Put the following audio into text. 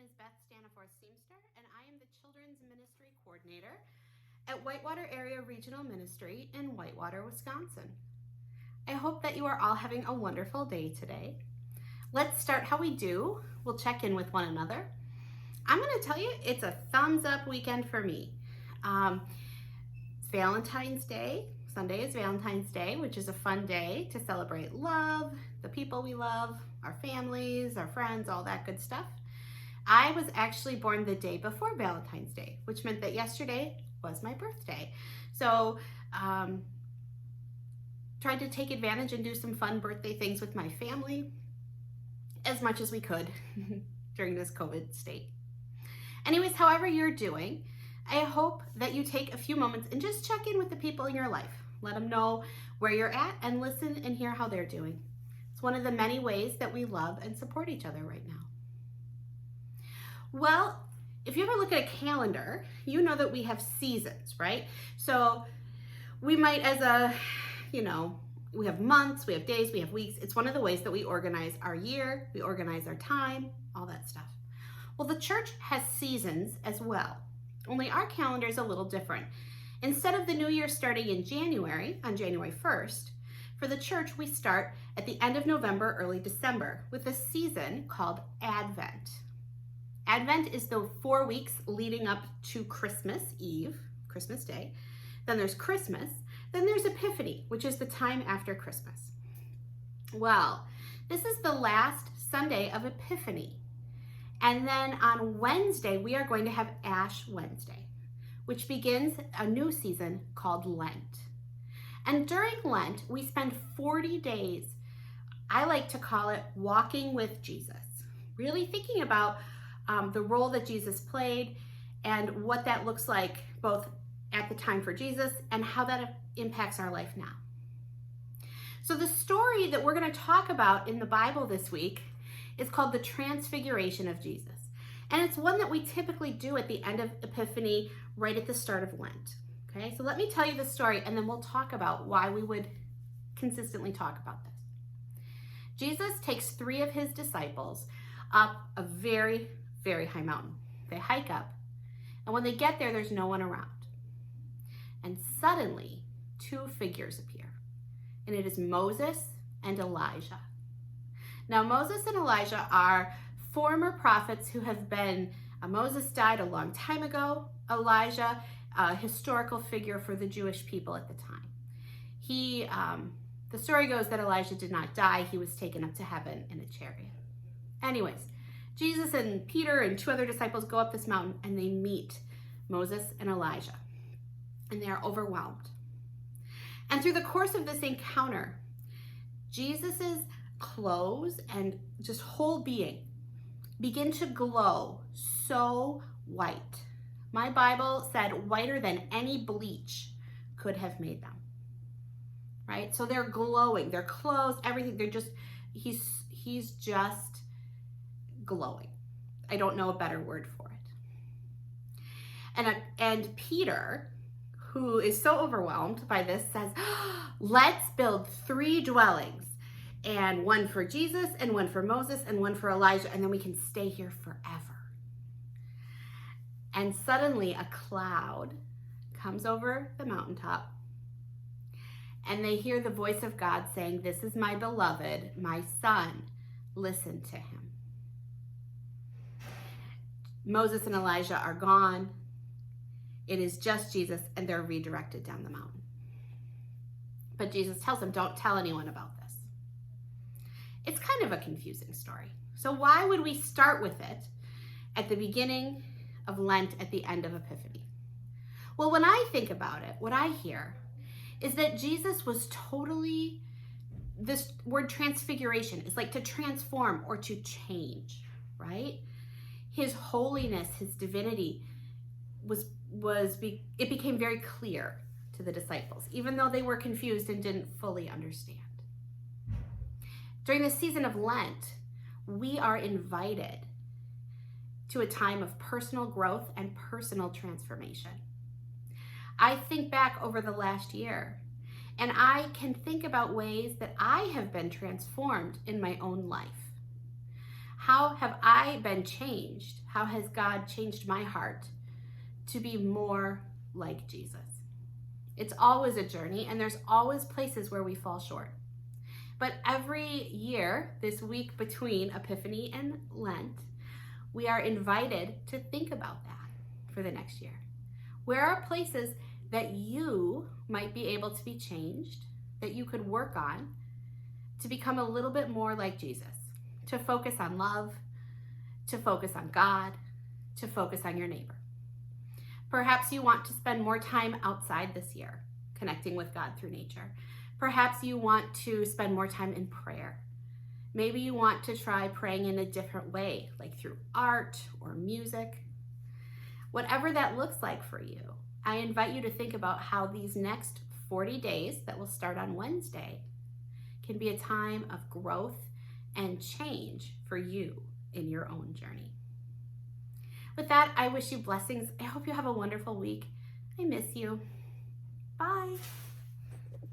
is Beth Seamster, and I am the Children's Ministry Coordinator at Whitewater Area Regional Ministry in Whitewater, Wisconsin. I hope that you are all having a wonderful day today. Let's start how we do. We'll check in with one another. I'm going to tell you, it's a thumbs up weekend for me. It's Valentine's Day. Sunday is Valentine's Day, which is a fun day to celebrate love, the people we love, our families, our friends, all that good stuff. I was actually born the day before Valentine's Day, which meant that yesterday was my birthday. So tried to take advantage and do some fun birthday things with my family as much as we could during this COVID state. Anyways, however you're doing, I hope that you take a few moments and just check in with the people in your life. Let them know where you're at and listen and hear how they're doing. It's one of the many ways that we love and support each other right now. Well, if you ever look at a calendar, you know that we have seasons, right? So we might we have months, we have days, we have weeks. It's one of the ways that we organize our year, we organize our time, all that stuff. Well, the church has seasons as well, only our calendar is a little different. Instead of the new year starting in January, on January 1st, for the church, we start at the end of November, early December, with a season called Advent. Advent is the 4 weeks leading up to Christmas Eve, Christmas Day. Then there's Christmas. Then there's Epiphany, which is the time after Christmas. Well, this is the last Sunday of Epiphany. And then on Wednesday, we are going to have Ash Wednesday, which begins a new season called Lent. And during Lent, we spend 40 days, I like to call it walking with Jesus, really thinking about the role that Jesus played and what that looks like both at the time for Jesus and how that impacts our life now. So the story that we're going to talk about in the Bible this week is called the Transfiguration of Jesus. And it's one that we typically do at the end of Epiphany, right at the start of Lent. Okay, so let me tell you the story and then we'll talk about why we would consistently talk about this. Jesus takes 3 of his disciples up a very, very high mountain. They hike up, and when they get there, there's no one around. And suddenly, 2 figures appear, and it is Moses and Elijah. Now, Moses and Elijah are former prophets who have been, Moses died a long time ago, Elijah, a historical figure for the Jewish people at the time. The story goes that Elijah did not die, he was taken up to heaven in a chariot. Anyways, Jesus and Peter and 2 other disciples go up this mountain and they meet Moses and Elijah, and they are overwhelmed. And through the course of this encounter, Jesus's clothes and just whole being begin to glow so white. My Bible said whiter than any bleach could have made them, right? So they're glowing, their clothes, everything, he's just glowing. I don't know a better word for it. And Peter, who is so overwhelmed by this, says, let's build 3 dwellings, and one for Jesus and one for Moses and one for Elijah, and then we can stay here forever. And suddenly a cloud comes over the mountaintop, and they hear the voice of God saying, this is my beloved, my son, listen to him. Moses and Elijah are gone. It is just Jesus, and they're redirected down the mountain. But Jesus tells them, don't tell anyone about this. It's kind of a confusing story. So why would we start with it at the beginning of Lent, at the end of Epiphany? Well, when I think about it, what I hear is that Jesus was totally, this word transfiguration is like to transform or to change, right? His holiness, his divinity it became very clear to the disciples, even though they were confused and didn't fully understand. During the season of Lent, we are invited to a time of personal growth and personal transformation. I think back over the last year, and I can think about ways that I have been transformed in my own life. How have I been changed? How has God changed my heart to be more like Jesus? It's always a journey, and there's always places where we fall short. But every year, this week between Epiphany and Lent, we are invited to think about that for the next year. Where are places that you might be able to be changed, that you could work on to become a little bit more like Jesus, to focus on love, to focus on God, to focus on your neighbor? Perhaps you want to spend more time outside this year, connecting with God through nature. Perhaps you want to spend more time in prayer. Maybe you want to try praying in a different way, like through art or music. Whatever that looks like for you, I invite you to think about how these next 40 days that will start on Wednesday can be a time of growth and change for you in your own journey. With that, I wish you blessings. I hope you have a wonderful week. I miss you. Bye.